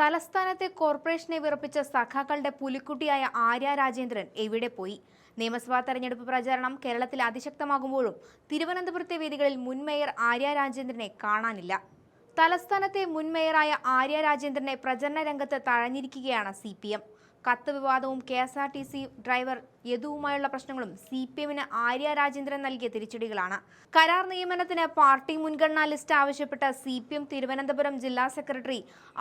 തലസ്ഥാനത്തെ കോർപ്പറേഷനെ വിറപ്പിച്ച സഖാക്കളുടെ പുലിക്കുട്ടിയായ ആര്യ രാജേന്ദ്രൻ എവിടെ പോയി? നിയമസഭാ തെരഞ്ഞെടുപ്പ് പ്രചാരണം കേരളത്തിൽ അതിശക്തമാകുമ്പോഴും തിരുവനന്തപുരത്തെ വേദികളിൽ മുൻ മേയർ ആര്യ രാജേന്ദ്രനെ കാണാനില്ല. തലസ്ഥാനത്തെ മുൻ മേയറായ ആര്യ രാജേന്ദ്രനെ പ്രചരണ രംഗത്ത് തഴഞ്ഞിരിക്കുകയാണ് CPM. കത്ത് വിവാദവും KSRTC ഡ്രൈവർ യദുവുമായുള്ള പ്രശ്നങ്ങളും CPMന് ആര്യ രാജേന്ദ്രൻ നൽകിയ തിരിച്ചടികളാണ്. കരാർ നിയമനത്തിന് പാർട്ടി മുൻഗണനാ ലിസ്റ്റ് ആവശ്യപ്പെട്ട CPM തിരുവനന്തപുരം ജില്ലാ സെക്രട്ടറി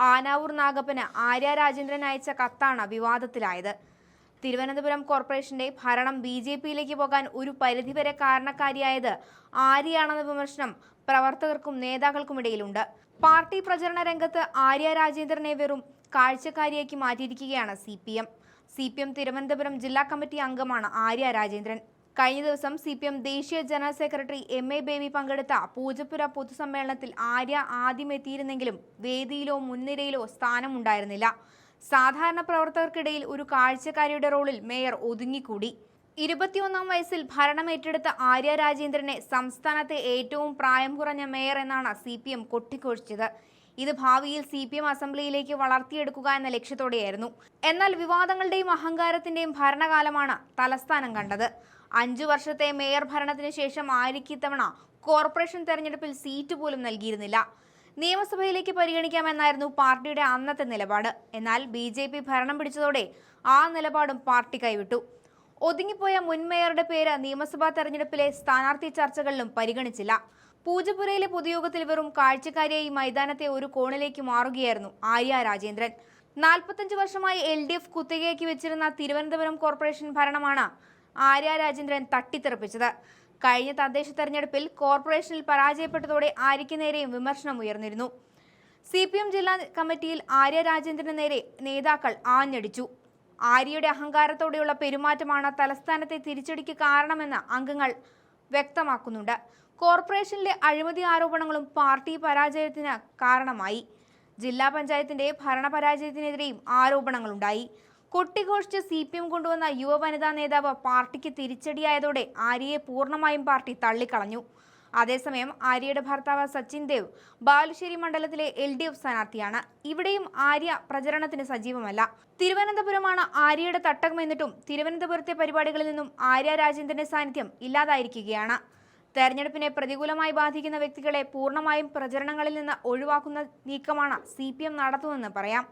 ആനാവൂർ നാഗപ്പന് ആര്യ രാജേന്ദ്രൻ അയച്ച കത്താണ് വിവാദത്തിലായത്. തിരുവനന്തപുരം കോർപ്പറേഷന്റെ ഭരണം BJPയിലേക്ക് പോകാൻ ഒരു പരിധിവരെ കാരണക്കാരിയായത് ആര്യയാണെന്ന വിമർശനം പ്രവർത്തകർക്കും നേതാക്കൾക്കുമിടയിലുണ്ട്. പാർട്ടി പ്രചരണ രംഗത്ത് ആര്യ രാജേന്ദ്രനെ വെറും കാഴ്ചക്കാരിയാക്കി മാറ്റിയിരിക്കുകയാണ് CPM തിരുവനന്തപുരം ജില്ലാ കമ്മിറ്റി അംഗമാണ് ആര്യ രാജേന്ദ്രൻ. കഴിഞ്ഞ ദിവസം CPM ദേശീയ ജനറൽ സെക്രട്ടറി MA ബേബി പങ്കെടുത്ത പൂജപ്പുര പൊതുസമ്മേളനത്തിൽ ആര്യ ആദ്യം എത്തിയിരുന്നെങ്കിലും വേദിയിലോ മുൻനിരയിലോ സ്ഥാനമുണ്ടായിരുന്നില്ല. സാധാരണ പ്രവർത്തകർക്കിടയിൽ ഒരു കാഴ്ചക്കാരിയുടെ റോളിൽ മേയർ ഒതുങ്ങിക്കൂടി. 21ാം വയസ്സിൽ ഭരണമേറ്റെടുത്ത ആര്യ രാജേന്ദ്രനെ സംസ്ഥാനത്തെ ഏറ്റവും പ്രായം കുറഞ്ഞ മേയർ എന്നാണ് CPM കൊട്ടിഘോഷിച്ചത്. ഇത് ഭാവിയിൽ CPM അസംബ്ലിയിലേക്ക് വളർത്തിയെടുക്കുക എന്ന ലക്ഷ്യത്തോടെയായിരുന്നു. എന്നാൽ വിവാദങ്ങളുടെയും അഹങ്കാരത്തിന്റെയും ഭരണകാലമാണ് തലസ്ഥാനം കണ്ടത്. 5 വർഷത്തെ മേയർ ഭരണത്തിന് ശേഷം ആര്യയ്ക്ക് ഇത്തവണ കോർപ്പറേഷൻ തെരഞ്ഞെടുപ്പിൽ സീറ്റ് പോലും നൽകിയിരുന്നില്ല. നിയമസഭയിലേക്ക് പരിഗണിക്കാമെന്നായിരുന്നു പാർട്ടിയുടെ അന്നത്തെ നിലപാട്. എന്നാൽ BJP ഭരണം പിടിച്ചതോടെ ആ നിലപാടും പാർട്ടി കൈവിട്ടു. ഒതുങ്ങിപ്പോയ മുൻ മേയറുടെ പേര് നിയമസഭാ തെരഞ്ഞെടുപ്പിലെ സ്ഥാനാർത്ഥി ചർച്ചകളിലും പരിഗണിച്ചില്ല. പൂജപ്പുരയിലെ പൊതുയോഗത്തിൽ വെറും കാഴ്ചക്കാരിയായി മൈതാനത്തെ ഒരു കോണിലേക്ക് മാറുകയായിരുന്നു ആര്യ രാജേന്ദ്രൻ. 45 വർഷമായി LDF കുത്തകയാക്കി വെച്ചിരുന്ന തിരുവനന്തപുരം കോർപ്പറേഷൻ ഭരണമാണ് ആര്യ രാജേന്ദ്രൻ തട്ടിത്തെറിപ്പിച്ചത്. കഴിഞ്ഞ തദ്ദേശ തെരഞ്ഞെടുപ്പിൽ കോർപ്പറേഷനിൽ പരാജയപ്പെട്ടതോടെ ആര്യയ്ക്ക് നേരെയും വിമർശനം ഉയർന്നിരുന്നു. CPM ജില്ലാ കമ്മിറ്റിയിൽ ആര്യ രാജേന്ദ്രന് നേരെ നേതാക്കൾ ആഞ്ഞടിച്ചു. ആര്യയുടെ അഹങ്കാരത്തോടെയുള്ള പെരുമാറ്റമാണ് തലസ്ഥാനത്തെ തിരിച്ചടിക്ക് കാരണമെന്ന് അംഗങ്ങൾ വ്യക്തമാക്കുന്നുണ്ട്. കോർപ്പറേഷനിലെ അഴിമതി ആരോപണങ്ങളും പാർട്ടി പരാജയത്തിന് കാരണമായി. ജില്ലാ പഞ്ചായത്തിന്റെ ഭരണപരാജയത്തിനെതിരെയും ആരോപണങ്ങളുണ്ടായി. കൊട്ടിഘോഷിച്ച് CPM കൊണ്ടുവന്ന യുവ വനിതാ നേതാവ് പാർട്ടിക്ക് തിരിച്ചടിയായതോടെ ആര്യയെ പൂർണ്ണമായും പാർട്ടി തള്ളിക്കളഞ്ഞു. അതേസമയം ആര്യയുടെ ഭർത്താവ് സച്ചിൻ ദേവ് ബാലുശ്ശേരി മണ്ഡലത്തിലെ LDF സ്ഥാനാർത്ഥിയാണ്. ഇവിടെയും ആര്യ പ്രചരണത്തിന് സജീവമല്ല. തിരുവനന്തപുരമാണ് ആര്യയുടെ തട്ടകമെന്നിട്ടും തിരുവനന്തപുരത്തെ പരിപാടികളിൽ നിന്നും ആര്യ രാജേന്ദ്രന്റെ സാന്നിധ്യം ഇല്ലാതായിരിക്കുകയാണ്. തെരഞ്ഞെടുപ്പിനെ പ്രതികൂലമായി ബാധിക്കുന്ന വ്യക്തികളെ പൂർണ്ണമായും പ്രചരണങ്ങളിൽ നിന്ന് ഒഴിവാക്കുന്ന നീക്കമാണ് CPM നടത്തുന്നതെന്ന് പറയാം.